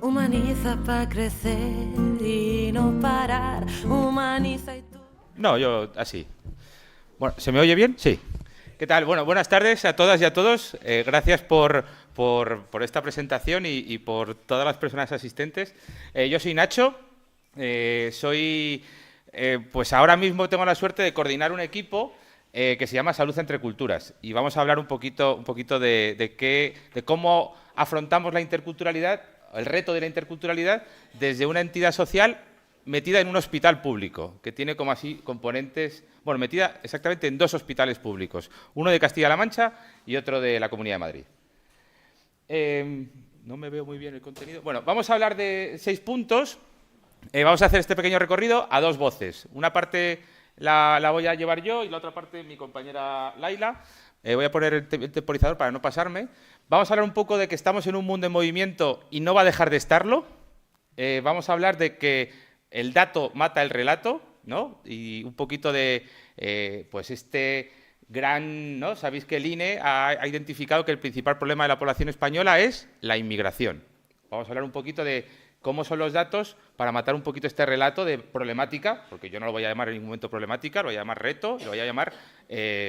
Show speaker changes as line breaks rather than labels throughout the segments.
Humaniza para crecer y no parar. Humaniza y tú.
No, yo así. Bueno, ¿se me oye bien? Sí. ¿Qué tal? Bueno, buenas tardes a todas y a todos. Gracias por esta presentación y por todas las personas asistentes. Yo soy Nacho. Pues ahora mismo tengo la suerte de coordinar un equipo que se llama Salud entre Culturas. Y vamos a hablar un poquito de cómo afrontamos la interculturalidad, el reto de la interculturalidad, desde una entidad social metida en un hospital público, que tiene como así componentes, bueno, metida exactamente en dos hospitales públicos, uno de Castilla-La Mancha y otro de la Comunidad de Madrid. No me veo muy bien el contenido. Bueno, vamos a hablar de 6 puntos. Vamos a hacer este pequeño recorrido a 2 voces. Una parte la voy a llevar yo y la otra parte mi compañera Laila. Voy a poner el temporizador para no pasarme. Vamos a hablar un poco de que estamos en un mundo en movimiento y no va a dejar de estarlo. Vamos a hablar de que el dato mata el relato, ¿no? Y un poquito de, pues este gran, ¿no? Sabéis que el INE ha identificado que el principal problema de la población española es la inmigración. Vamos a hablar un poquito de cómo son los datos para matar un poquito este relato de problemática, porque yo no lo voy a llamar en ningún momento problemática, lo voy a llamar reto, lo voy a llamar,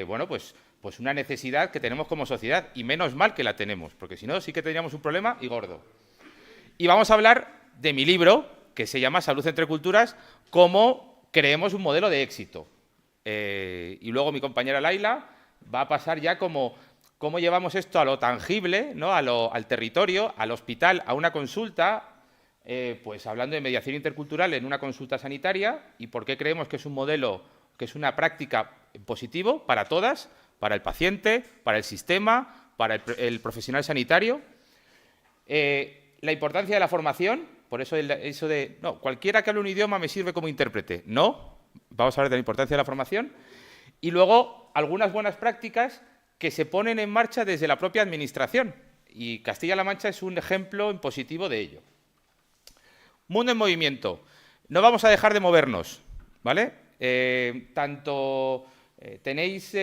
bueno, pues una necesidad que tenemos como sociedad, y menos mal que la tenemos, porque si no sí que tendríamos un problema y gordo. Y vamos a hablar de mi libro, que se llama Salud entre Culturas, cómo creemos un modelo de éxito. Y luego mi compañera Laila va a pasar ya cómo llevamos esto a lo tangible, ¿no? Al territorio, al hospital, a una consulta, pues hablando de mediación intercultural en una consulta sanitaria y por qué creemos que es un modelo, que es una práctica positivo para todas, para el paciente, para el sistema, para el profesional sanitario. La importancia de la formación, por eso eso de, no, cualquiera que hable un idioma me sirve como intérprete. No, vamos a hablar de la importancia de la formación. Y luego, algunas buenas prácticas que se ponen en marcha desde la propia administración. Y Castilla-La Mancha es un ejemplo en positivo de ello. Mundo en movimiento. No vamos a dejar de movernos, ¿vale? Tenéis,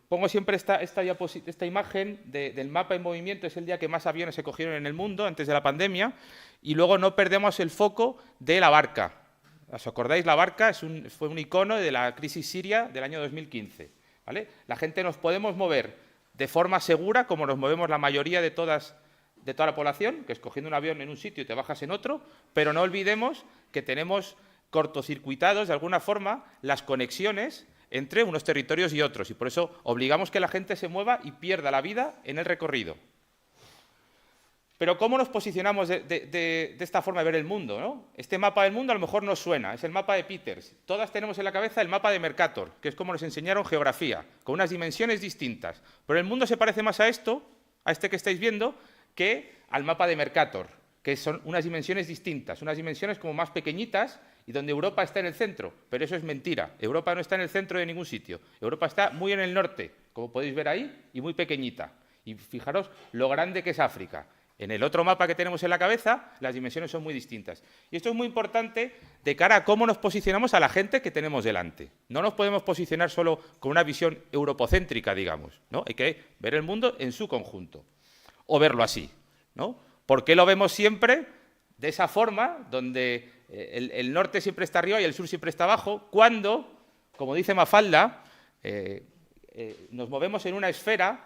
pongo siempre esta imagen del mapa en movimiento, es el día que más aviones se cogieron en el mundo antes de la pandemia, y luego no perdemos el foco de la barca. ¿Os acordáis? La barca fue un icono de la crisis siria del año 2015, ¿vale? La gente nos podemos mover de forma segura, como nos movemos la mayoría de toda la población, que es cogiendo un avión en un sitio y te bajas en otro, pero no olvidemos que tenemos cortocircuitados, de alguna forma, las conexiones entre unos territorios y otros, y por eso obligamos que la gente se mueva y pierda la vida en el recorrido. Pero ¿cómo nos posicionamos de esta forma de ver el mundo, ¿no? Este mapa del mundo a lo mejor nos suena, es el mapa de Peters. Todas tenemos en la cabeza el mapa de Mercator, que es como nos enseñaron geografía, con unas dimensiones distintas. Pero el mundo se parece más a esto, a este que estáis viendo, que al mapa de Mercator, que son unas dimensiones distintas, unas dimensiones como más pequeñitas y donde Europa está en el centro, pero eso es mentira. Europa no está en el centro de ningún sitio. Europa está muy en el norte, como podéis ver ahí, y muy pequeñita. Y fijaros lo grande que es África. En el otro mapa que tenemos en la cabeza, las dimensiones son muy distintas. Y esto es muy importante de cara a cómo nos posicionamos a la gente que tenemos delante. No nos podemos posicionar solo con una visión europocéntrica, digamos, ¿no? Hay que ver el mundo en su conjunto. O verlo así, ¿no? ¿Por qué lo vemos siempre de esa forma, donde el norte siempre está arriba y el sur siempre está abajo, cuando, como dice Mafalda, nos movemos en una esfera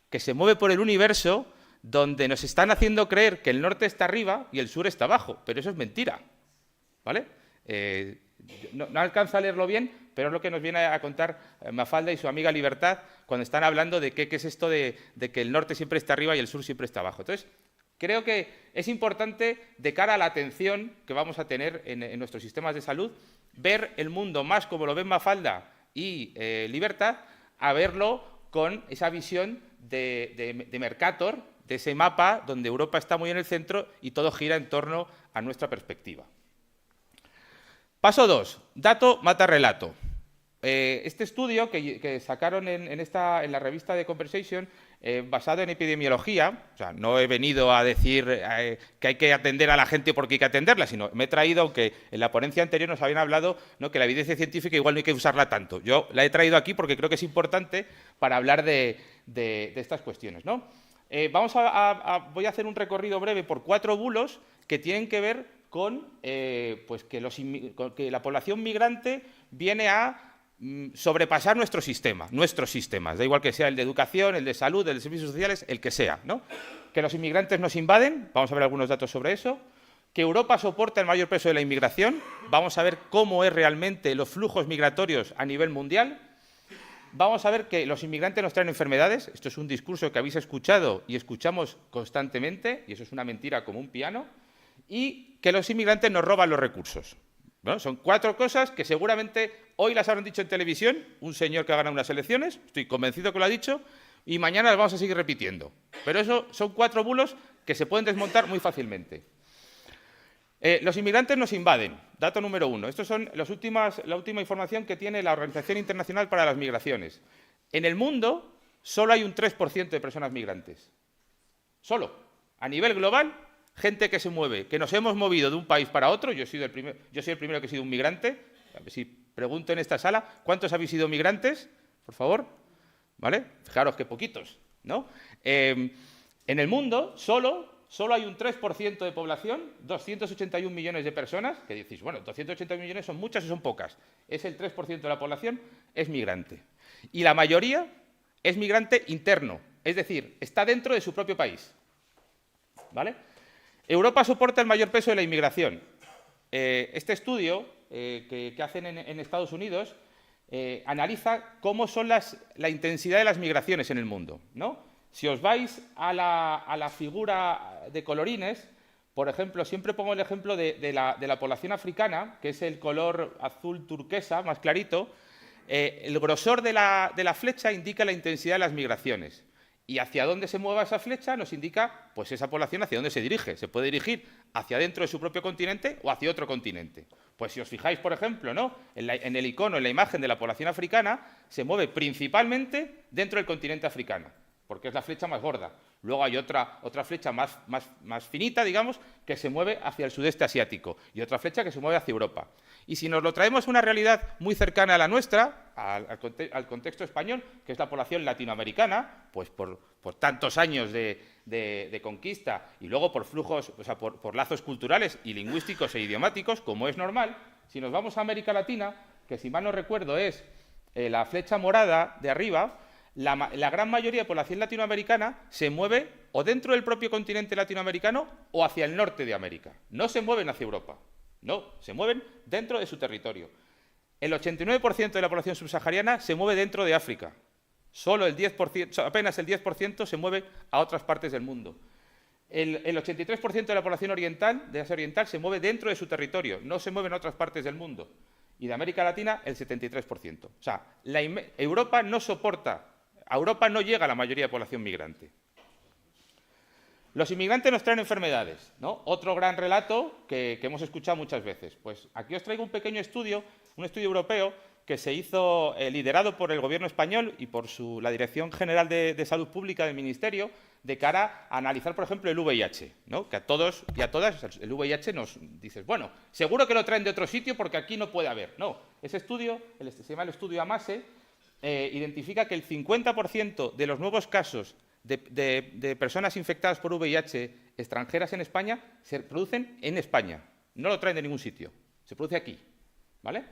que se mueve por el universo, donde nos están haciendo creer que el norte está arriba y el sur está abajo, pero eso es mentira, ¿vale? No alcanzo a leerlo bien, pero es lo que nos viene a contar Mafalda y su amiga Libertad cuando están hablando de qué es esto de que el norte siempre está arriba y el sur siempre está abajo. Entonces, creo que es importante, de cara a la atención que vamos a tener en nuestros sistemas de salud, ver el mundo más como lo ven Mafalda y Libertad, a verlo con esa visión de Mercator, de ese mapa donde Europa está muy en el centro y todo gira en torno a nuestra perspectiva. Paso 2. Dato mata relato. Este estudio que sacaron en la revista de Conversation, basado en epidemiología, o sea, no he venido a decir que hay que atender a la gente porque hay que atenderla, sino me he traído, aunque en la ponencia anterior nos habían hablado, ¿no?, que la evidencia científica igual no hay que usarla tanto. Yo la he traído aquí porque creo que es importante para hablar de estas cuestiones, ¿no? Voy a hacer un recorrido breve por 4 bulos que tienen que ver con pues que la población migrante viene a sobrepasar nuestros sistemas, da igual que sea el de educación, el de salud, el de servicios sociales, el que sea, ¿no? Que los inmigrantes nos invaden, vamos a ver algunos datos sobre eso, que Europa soporta el mayor peso de la inmigración, vamos a ver cómo es realmente los flujos migratorios a nivel mundial, vamos a ver que los inmigrantes nos traen enfermedades, esto es un discurso que habéis escuchado y escuchamos constantemente, y eso es una mentira como un piano, y que los inmigrantes nos roban los recursos. ¿No? Son 4 cosas que seguramente hoy las habrán dicho en televisión, un señor que ha ganado unas elecciones, estoy convencido que lo ha dicho, y mañana las vamos a seguir repitiendo. Pero eso son 4 bulos que se pueden desmontar muy fácilmente. Los inmigrantes nos invaden, dato número 1. Estos son la última información que tiene la Organización Internacional para las Migraciones. En el mundo solo hay un 3% de personas migrantes. Solo. A nivel global, gente que se mueve, que nos hemos movido de un país para otro. Yo soy el primero que he sido un migrante. A ver si pregunto en esta sala, ¿cuántos habéis sido migrantes? Por favor. ¿Vale? Fijaros que poquitos, ¿no? En el mundo solo hay un 3% de población, 281 millones de personas, que decís, bueno, 281 millones son muchas o son pocas. Es el 3% de la población, es migrante. Y la mayoría es migrante interno, es decir, está dentro de su propio país. ¿Vale? Europa soporta el mayor peso de la inmigración. Este estudio que hacen en Estados Unidos analiza cómo son la intensidad de las migraciones en el mundo, ¿no? Si os vais a la figura de colorines, por ejemplo, siempre pongo el ejemplo de la población africana, que es el color azul turquesa, más clarito. El grosor de la flecha indica la intensidad de las migraciones. Y hacia dónde se mueva esa flecha nos indica pues, esa población hacia dónde se dirige. Se puede dirigir hacia dentro de su propio continente o hacia otro continente. Pues si os fijáis, por ejemplo, ¿no? en el icono, en la imagen de la población africana, se mueve principalmente dentro del continente africano, porque es la flecha más gorda. Luego hay otra flecha más finita, digamos, que se mueve hacia el sudeste asiático y otra flecha que se mueve hacia Europa. Y si nos lo traemos a una realidad muy cercana a la nuestra, al contexto español, que es la población latinoamericana, pues por tantos años de conquista y luego por flujos, o sea, por lazos culturales y lingüísticos e idiomáticos, como es normal, si nos vamos a América Latina, que si mal no recuerdo es la flecha morada de arriba, la gran mayoría de población latinoamericana se mueve o dentro del propio continente latinoamericano o hacia el norte de América. No se mueven hacia Europa, no, se mueven dentro de su territorio. El 89% de la población subsahariana se mueve dentro de África. Solo apenas el 10% se mueve a otras partes del mundo. El 83% de la población oriental, de Asia Oriental, se mueve dentro de su territorio, no se mueve en otras partes del mundo. Y de América Latina, el 73%. O sea, Europa no soporta. A Europa no llega la mayoría de población migrante. Los inmigrantes nos traen enfermedades, ¿no? Otro gran relato que hemos escuchado muchas veces. Pues aquí os traigo un pequeño estudio, un estudio europeo que se hizo liderado por el Gobierno español y por la Dirección General de Salud Pública del Ministerio, de cara a analizar, por ejemplo, el VIH, ¿no? Que a todos y a todas el VIH nos dices, bueno, seguro que lo traen de otro sitio porque aquí no puede haber. No, ese estudio, se llama el estudio AMASE, identifica que el 50% de los nuevos casos de personas infectadas por VIH extranjeras en España se producen en España. No lo traen de ningún sitio, se produce aquí, ¿vale?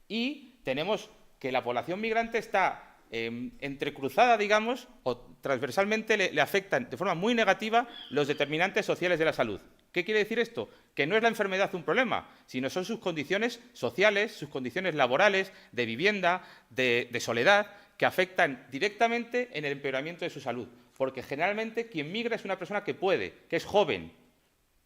Y tenemos que la población migrante está entrecruzada, digamos, o transversalmente le afectan de forma muy negativa los determinantes sociales de la salud. ¿Qué quiere decir esto? Que no es la enfermedad un problema, sino son sus condiciones sociales, sus condiciones laborales, de vivienda, de soledad, que afectan directamente en el empeoramiento de su salud. Porque generalmente quien migra es una persona que puede, que es joven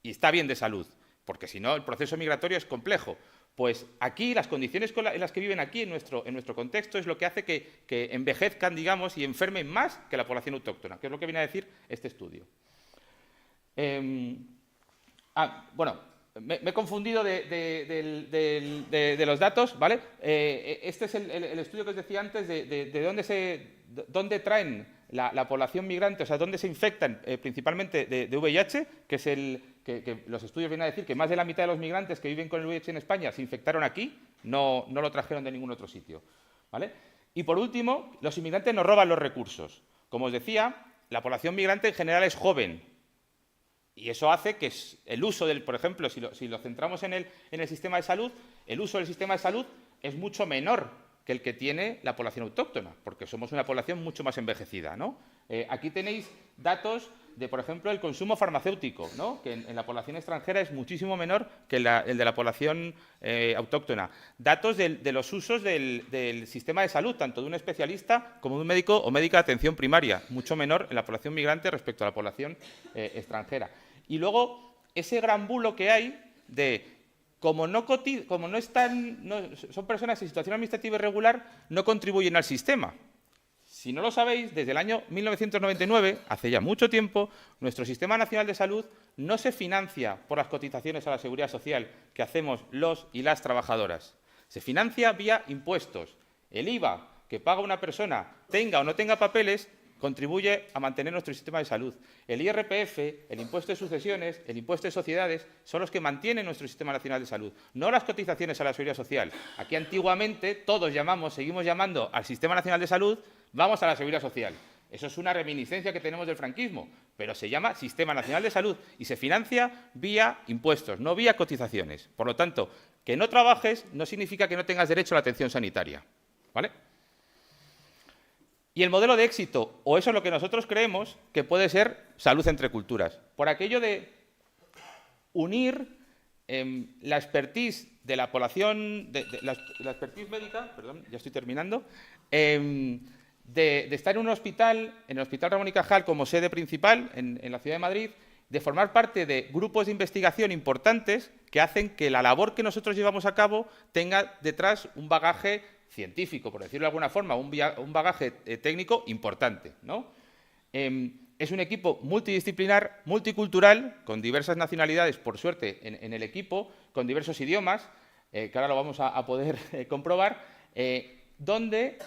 y está bien de salud, porque si no el proceso migratorio es complejo. Pues aquí las condiciones en las que viven aquí en nuestro contexto es lo que hace que envejezcan, digamos, y enfermen más que la población autóctona, que es lo que viene a decir este estudio. Bueno, me he confundido de los datos, ¿vale? Este es el estudio que os decía antes de dónde traen la población migrante, o sea, dónde se infectan principalmente de VIH, que es que los estudios vienen a decir que más de la mitad de los migrantes que viven con el VIH en España se infectaron aquí, no lo trajeron de ningún otro sitio, ¿vale? Y por último, los inmigrantes nos roban los recursos. Como os decía, la población migrante en general es joven, Y eso hace que el uso del, por ejemplo, si lo centramos en el sistema de salud, el uso del sistema de salud es mucho menor que el que tiene la población autóctona, porque somos una población mucho más envejecida, ¿no? Aquí tenéis datos de, por ejemplo, el consumo farmacéutico, ¿no? Que en la población extranjera es muchísimo menor que el de la población autóctona. Datos de los usos del sistema de salud, tanto de un especialista como de un médico o médica de atención primaria, mucho menor en la población migrante respecto a la población extranjera. Y luego, ese gran bulo que hay de como no son personas en situación administrativa irregular, no contribuyen al sistema. Si no lo sabéis, desde el año 1999, hace ya mucho tiempo, nuestro Sistema Nacional de Salud no se financia por las cotizaciones a la Seguridad Social que hacemos los y las trabajadoras. Se financia vía impuestos. El IVA que paga una persona, tenga o no tenga papeles, contribuye a mantener nuestro sistema de salud. El IRPF, el impuesto de sucesiones, el impuesto de sociedades, son los que mantienen nuestro Sistema Nacional de Salud, no las cotizaciones a la Seguridad Social. Aquí antiguamente todos seguimos llamando al Sistema Nacional de Salud, vamos a la Seguridad Social. Eso es una reminiscencia que tenemos del franquismo, pero se llama Sistema Nacional de Salud y se financia vía impuestos, no vía cotizaciones. Por lo tanto, que no trabajes no significa que no tengas derecho a la atención sanitaria, ¿vale? Y el modelo de éxito, o eso es lo que nosotros creemos, que puede ser salud entre culturas. Por aquello de unir la expertise de la población, la expertise médica, perdón, ya estoy terminando, de estar en el Hospital Ramón y Cajal como sede principal en la ciudad de Madrid, de formar parte de grupos de investigación importantes que hacen que la labor que nosotros llevamos a cabo tenga detrás un bagaje científico, por decirlo de alguna forma, un bagaje técnico importante, ¿no? Es un equipo multidisciplinar, multicultural, con diversas nacionalidades, por suerte, en el equipo, con diversos idiomas, que ahora lo vamos a poder comprobar, donde,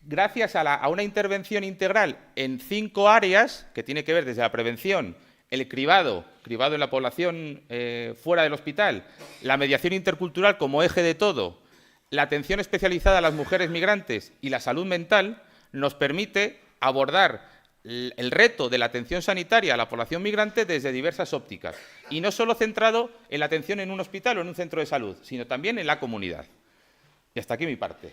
gracias a una intervención integral en 5 áreas, que tiene que ver desde la prevención, el cribado en la población fuera del hospital, la mediación intercultural como eje de todo, la atención especializada a las mujeres migrantes y la salud mental, nos permite abordar el reto de la atención sanitaria a la población migrante desde diversas ópticas, y no solo centrado en la atención en un hospital o en un centro de salud, sino también en la comunidad. Y hasta aquí mi parte.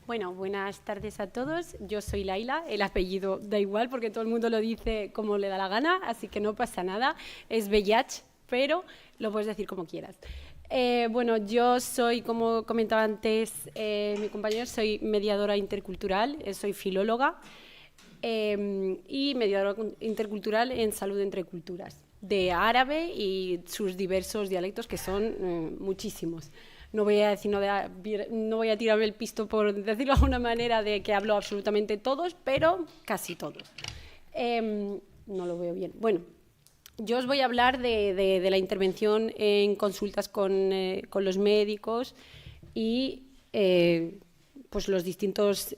Bueno, buenas tardes a todos. Yo soy Laila, el apellido da igual porque todo el mundo lo dice como le da la gana, así que no pasa nada. Es Bellach, pero lo puedes decir como quieras. Bueno, yo soy, como comentaba antes mi compañero, soy mediadora intercultural, soy filóloga y mediadora intercultural en salud entre culturas, de árabe y sus diversos dialectos, que son muchísimos. No voy a tirarme el pisto, por decirlo de alguna manera, de que hablo absolutamente todos, pero casi todos. No lo veo bien. Bueno, yo os voy a hablar de la intervención en consultas con los médicos y pues los distintos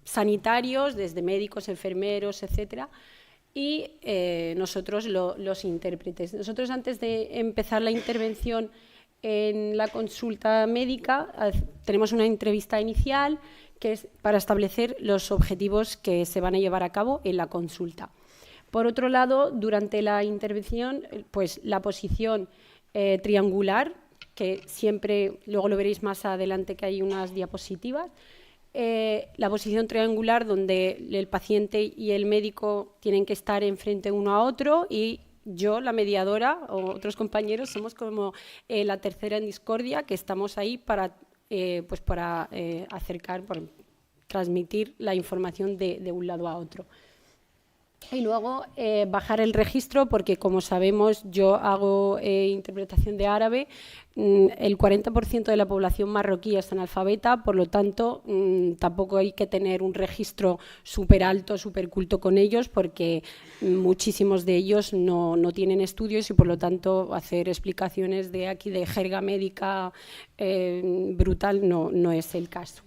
sanitarios, desde médicos, enfermeros, etcétera, y nosotros los intérpretes. Nosotros, antes de empezar la intervención en la consulta médica, tenemos una entrevista inicial que es para establecer los objetivos que se van a llevar a cabo en la consulta. Por otro lado, durante la intervención, pues la posición triangular, que siempre, luego lo veréis más adelante que hay unas diapositivas, la posición triangular donde el paciente y el médico tienen que estar enfrente uno a otro, y yo, la mediadora, o otros compañeros, somos como la tercera en discordia, que estamos ahí para acercar, para transmitir la información de un lado a otro. Y luego bajar el registro, porque como sabemos, yo hago interpretación de árabe. El 40% de la población marroquí es analfabeta, por lo tanto tampoco hay que tener un registro súper alto, súper culto con ellos, porque muchísimos de ellos no tienen estudios y por lo tanto hacer explicaciones de jerga médica brutal no es el caso.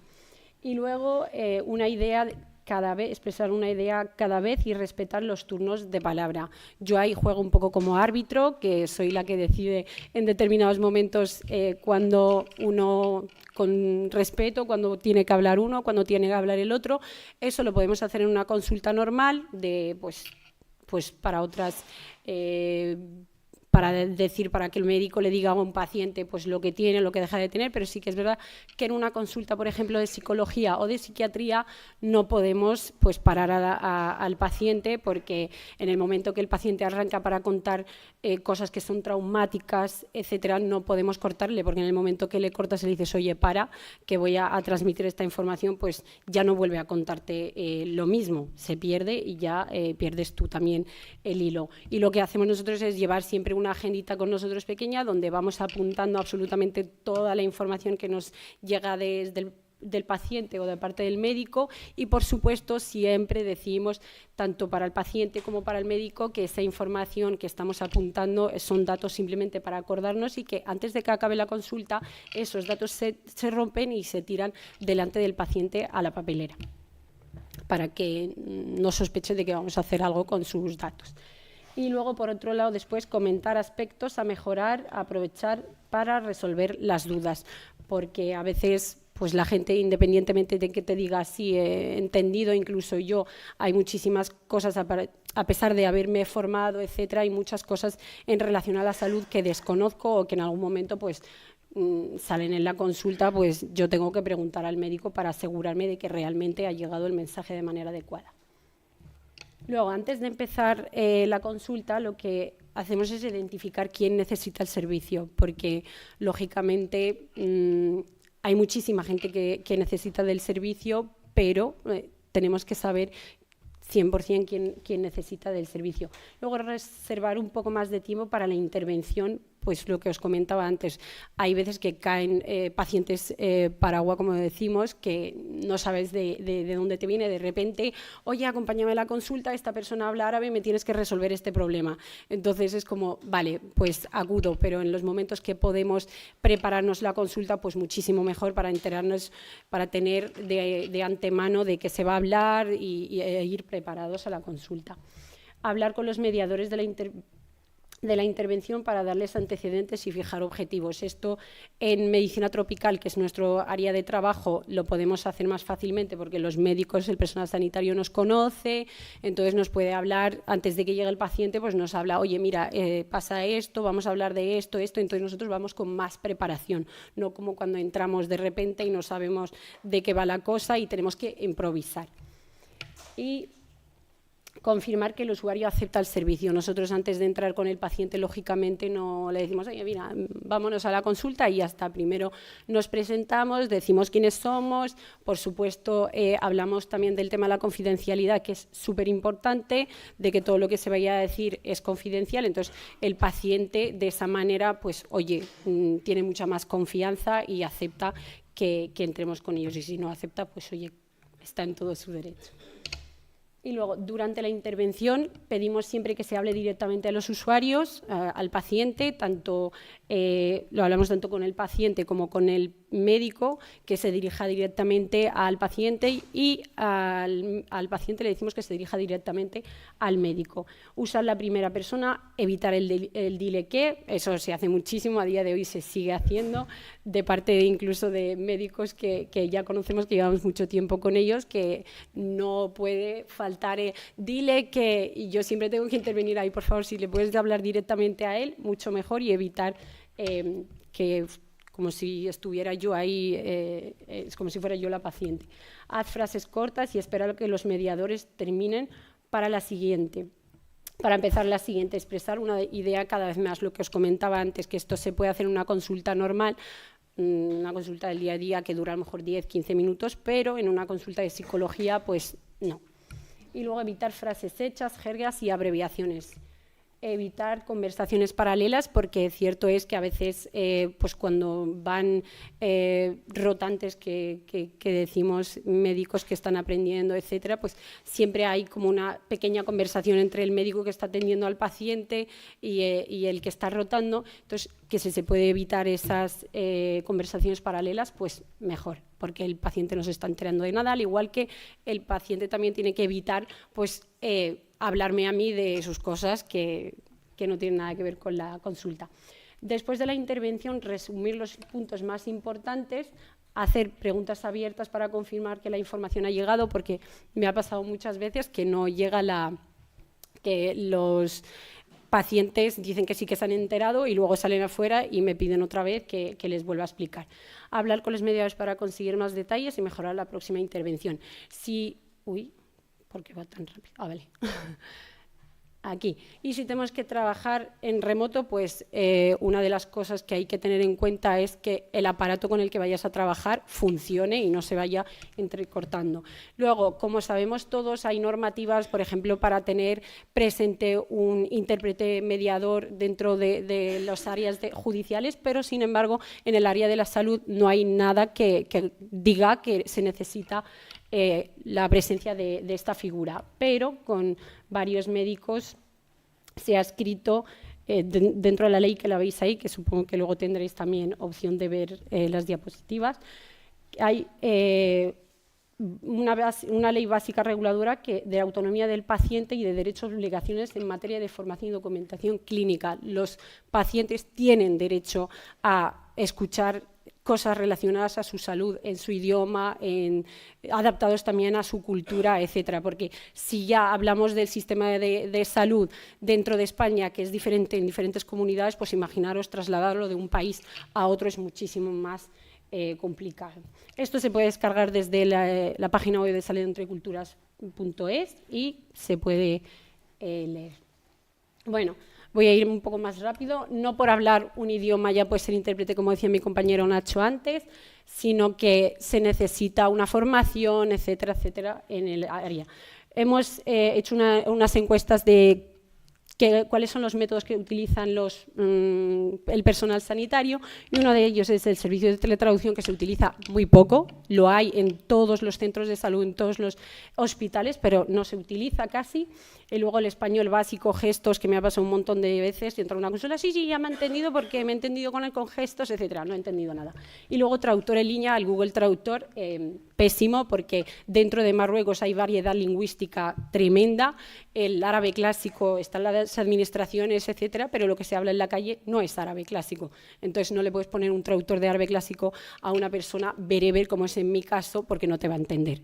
Y luego una idea cada vez, expresar una idea cada vez y respetar los turnos de palabra. Yo ahí juego un poco como árbitro, que soy la que decide en determinados momentos cuando uno, con respeto, cuando tiene que hablar uno, cuando tiene que hablar el otro. Eso lo podemos hacer en una consulta normal, pues para otras... para que el médico le diga a un paciente pues lo que tiene, lo que deja de tener, pero sí que es verdad que en una consulta, por ejemplo, de psicología o de psiquiatría no podemos pues parar al paciente, porque en el momento que el paciente arranca para contar cosas que son traumáticas, etcétera, no podemos cortarle, porque en el momento que le cortas y le dices, oye, para, que voy a transmitir esta información, pues ya no vuelve a contarte lo mismo, se pierde y ya pierdes tú también el hilo. Y lo que hacemos nosotros es llevar siempre una agendita con nosotros pequeña donde vamos apuntando absolutamente toda la información que nos llega desde del paciente o de parte del médico, y por supuesto siempre decimos tanto para el paciente como para el médico que esa información que estamos apuntando son datos simplemente para acordarnos, y que antes de que acabe la consulta esos datos se rompen y se tiran delante del paciente a la papelera para que no sospeche de que vamos a hacer algo con sus datos. Y luego, por otro lado, después comentar aspectos a mejorar, aprovechar para resolver las dudas, porque a veces pues la gente, independientemente de que te diga sí, he entendido, incluso yo, hay muchísimas cosas, a pesar de haberme formado, etcétera, hay muchas cosas en relación a la salud que desconozco o que en algún momento pues salen en la consulta, pues yo tengo que preguntar al médico para asegurarme de que realmente ha llegado el mensaje de manera adecuada. Luego, antes de empezar la consulta, lo que hacemos es identificar quién necesita el servicio, porque lógicamente hay muchísima gente que necesita del servicio, pero tenemos que saber 100% quién necesita del servicio. Luego, reservar un poco más de tiempo para la intervención, pues lo que os comentaba antes, hay veces que caen pacientes paragua, como decimos, que no sabes de dónde te viene, de repente, oye, acompáñame a la consulta, esta persona habla árabe, me tienes que resolver este problema. Entonces es como, vale, pues acudo, pero en los momentos que podemos prepararnos la consulta, pues muchísimo mejor para enterarnos, para tener de antemano de qué se va a hablar y ir preparados a la consulta. Hablar con los mediadores de la intervención para darles antecedentes y fijar objetivos. Esto en medicina tropical, que es nuestro área de trabajo, lo podemos hacer más fácilmente porque los médicos, el personal sanitario nos conoce, entonces nos puede hablar, antes de que llegue el paciente, pues nos habla, oye, mira, pasa esto, vamos a hablar de esto, entonces nosotros vamos con más preparación, no como cuando entramos de repente y no sabemos de qué va la cosa y tenemos que improvisar. Y confirmar que el usuario acepta el servicio. Nosotros, antes de entrar con el paciente, lógicamente no le decimos, oye, mira, vámonos a la consulta y ya está. Primero nos presentamos, decimos quiénes somos, por supuesto hablamos también del tema de la confidencialidad, que es súper importante, de que todo lo que se vaya a decir es confidencial, entonces el paciente de esa manera, pues oye, tiene mucha más confianza y acepta que entremos con ellos, y si no acepta, pues oye, está en todo su derecho. Y luego, durante la intervención, pedimos siempre que se hable directamente a los usuarios, al paciente, lo hablamos tanto con el paciente como con el médico, que se dirija directamente al paciente, y al paciente le decimos que se dirija directamente al médico. Usar la primera persona, evitar el dile qué, eso se hace muchísimo, a día de hoy se sigue haciendo, de parte incluso de médicos que ya conocemos, que llevamos mucho tiempo con ellos, que no puede faltar dile que, y yo siempre tengo que intervenir ahí, por favor, si le puedes hablar directamente a él, mucho mejor, y evitar que como si estuviera yo ahí, es como si fuera yo la paciente. Haz frases cortas y espera a que los mediadores terminen para la siguiente. Para empezar la siguiente, expresar una idea cada vez más, lo que os comentaba antes, que esto se puede hacer en una consulta normal, una consulta del día a día que dura a lo mejor 10-15 minutos, pero en una consulta de psicología, pues no. Y luego evitar frases hechas, jergas y abreviaciones. Evitar conversaciones paralelas, porque cierto es que a veces pues cuando van rotantes que decimos, médicos que están aprendiendo, etcétera, pues siempre hay como una pequeña conversación entre el médico que está atendiendo al paciente y el que está rotando. Entonces, que si se puede evitar esas conversaciones paralelas, pues mejor, porque el paciente no se está enterando de nada, al igual que el paciente también tiene que evitar pues, hablarme a mí de sus cosas que no tienen nada que ver con la consulta. Después de la intervención, resumir los puntos más importantes, hacer preguntas abiertas para confirmar que la información ha llegado, porque me ha pasado muchas veces que no llega que los pacientes dicen que sí que se han enterado y luego salen afuera y me piden otra vez que les vuelva a explicar. Hablar con los mediadores para conseguir más detalles y mejorar la próxima intervención. Uy, ¿por qué va tan rápido? Ah, vale. Aquí. Y si tenemos que trabajar en remoto, pues una de las cosas que hay que tener en cuenta es que el aparato con el que vayas a trabajar funcione y no se vaya entrecortando. Luego, como sabemos todos, hay normativas, por ejemplo, para tener presente un intérprete mediador dentro de las áreas judiciales, pero sin embargo, en el área de la salud no hay nada que diga que se necesita la presencia de esta figura, pero con varios médicos se ha escrito dentro de la ley que la veis ahí, que supongo que luego tendréis también opción de ver las diapositivas. Hay una ley básica reguladora de autonomía del paciente y de derechos y obligaciones en materia de formación y documentación clínica. Los pacientes tienen derecho a escuchar cosas relacionadas a su salud, en su idioma, adaptados también a su cultura, etcétera. Porque si ya hablamos del sistema de salud dentro de España, que es diferente en diferentes comunidades, pues imaginaros trasladarlo de un país a otro es muchísimo más complicado. Esto se puede descargar desde la página web de salendoentreculturas.es y se puede leer. Bueno, voy a ir un poco más rápido, no por hablar un idioma ya puede ser intérprete, como decía mi compañero Nacho antes, sino que se necesita una formación, etcétera, etcétera, en el área. Hemos hecho unas encuestas de cuáles son los métodos que utilizan el personal sanitario y uno de ellos es el servicio de teletraducción, que se utiliza muy poco, lo hay en todos los centros de salud, en todos los hospitales, pero no se utiliza casi. Y luego el español básico, gestos, que me ha pasado un montón de veces, y entro a una consulta, sí, ya me he entendido porque me he entendido con gestos, etcétera, no he entendido nada. Y luego traductor en línea, el Google Traductor, pésimo, porque dentro de Marruecos hay variedad lingüística tremenda, el árabe clásico está en las administraciones, etcétera, pero lo que se habla en la calle no es árabe clásico. Entonces no le puedes poner un traductor de árabe clásico a una persona bereber, como es en mi caso, porque no te va a entender.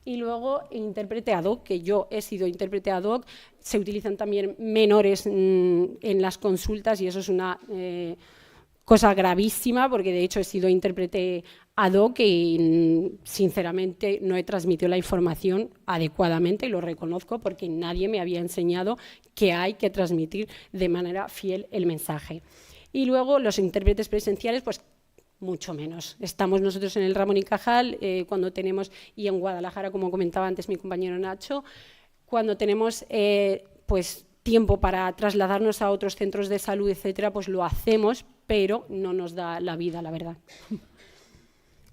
Y luego intérprete ad hoc, que yo he sido intérprete ad hoc, se utilizan también menores en las consultas y eso es una cosa gravísima, porque de hecho he sido intérprete ad hoc y sinceramente no he transmitido la información adecuadamente, y lo reconozco porque nadie me había enseñado que hay que transmitir de manera fiel el mensaje. Y luego los intérpretes presenciales, pues mucho menos. Estamos nosotros en el Ramón y Cajal, cuando tenemos, y en Guadalajara, como comentaba antes mi compañero Nacho, cuando tenemos pues tiempo para trasladarnos a otros centros de salud, etcétera, pues lo hacemos, pero no nos da la vida, la verdad.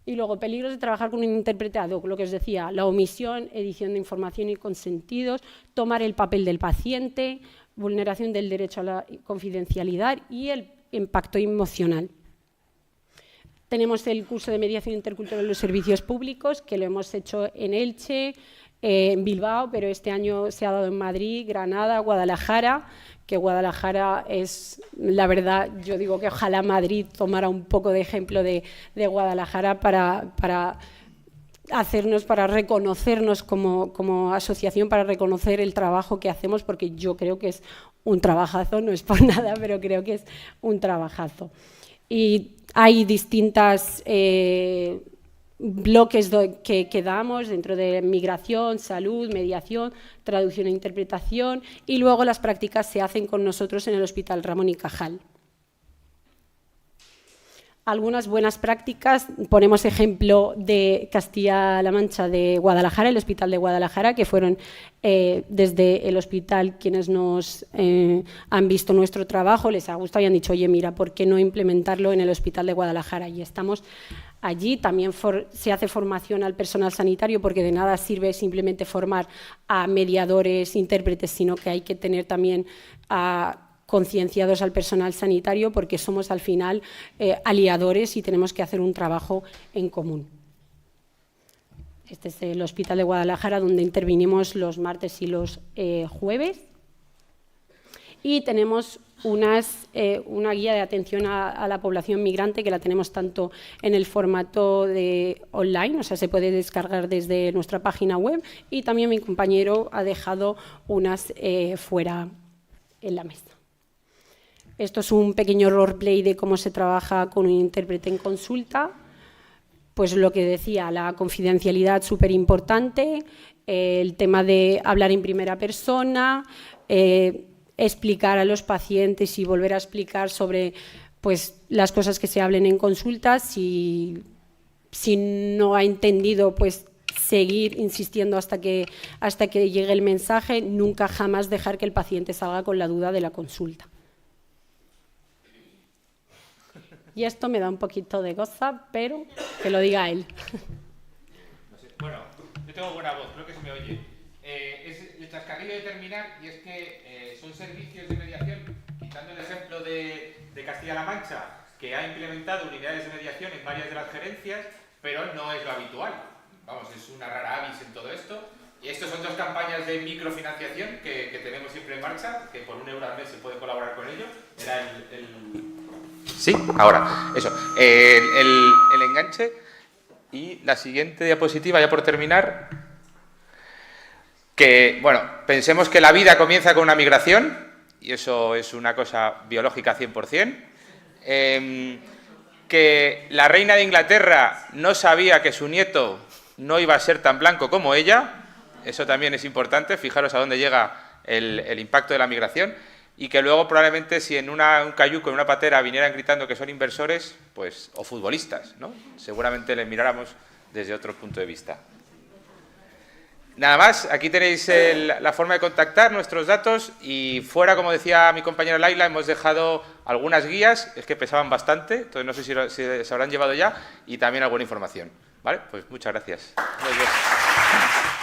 Y luego, peligros de trabajar con un intérprete ad hoc, lo que os decía, la omisión, edición de información y consentidos, tomar el papel del paciente, vulneración del derecho a la confidencialidad y el impacto emocional. Tenemos el curso de mediación intercultural en los servicios públicos, que lo hemos hecho en Elche, en Bilbao, pero este año se ha dado en Madrid, Granada, Guadalajara, que Guadalajara es, la verdad, yo digo que ojalá Madrid tomara un poco de ejemplo de Guadalajara para hacernos, para reconocernos como asociación, para reconocer el trabajo que hacemos, porque yo creo que es un trabajazo, no es por nada, pero creo que es un trabajazo. Y hay distintas bloques que damos dentro de migración, salud, mediación, traducción e interpretación, y luego las prácticas se hacen con nosotros en el Hospital Ramón y Cajal. Algunas buenas prácticas, ponemos ejemplo de Castilla-La Mancha, de Guadalajara, el Hospital de Guadalajara, que fueron desde el hospital quienes nos han visto nuestro trabajo, les ha gustado y han dicho, oye, mira, ¿por qué no implementarlo en el Hospital de Guadalajara? Y estamos allí, también se hace formación al personal sanitario, porque de nada sirve simplemente formar a mediadores, intérpretes, sino que hay que tener también concienciados al personal sanitario, porque somos al final aliadores y tenemos que hacer un trabajo en común. Este es el Hospital de Guadalajara, donde intervinimos los martes y los jueves. Y tenemos una guía de atención a la población migrante, que la tenemos tanto en el formato de online, o sea, se puede descargar desde nuestra página web, y también mi compañero ha dejado unas fuera en la mesa. Esto es un pequeño roleplay de cómo se trabaja con un intérprete en consulta. Pues lo que decía, la confidencialidad súper importante, el tema de hablar en primera persona, explicar a los pacientes y volver a explicar sobre pues, las cosas que se hablen en consulta. Si no ha entendido, pues seguir insistiendo hasta que llegue el mensaje, nunca jamás dejar que el paciente salga con la duda de la consulta. Y esto me da un poquito de goza, pero que lo diga él.
No sé, bueno, yo tengo buena voz, creo que se me oye. Es el chascarrillo de terminar, y es que son servicios de mediación, quitando el ejemplo de Castilla-La Mancha, que ha implementado unidades de mediación en varias de las gerencias, pero no es lo habitual. Vamos, es una rara avis en todo esto. Y estos son 2 campañas de microfinanciación que tenemos siempre en marcha, que por €1 al mes se puede colaborar con ello. Era Sí, ahora, eso. El enganche. Y la siguiente diapositiva, ya por terminar. Que, bueno, pensemos que la vida comienza con una migración, y eso es una cosa biológica 100%. Que la reina de Inglaterra no sabía que su nieto no iba a ser tan blanco como ella. Eso también es importante, fijaros a dónde llega el impacto de la migración. Y que luego probablemente si en un cayuco, en una patera, vinieran gritando que son inversores, pues, o futbolistas, ¿no? Seguramente les miráramos desde otro punto de vista. Nada más, aquí tenéis la forma de contactar, nuestros datos, y fuera, como decía mi compañera Laila, hemos dejado algunas guías, es que pesaban bastante, entonces no sé si se habrán llevado ya, y también alguna información. ¿Vale? Pues muchas gracias. Adiós.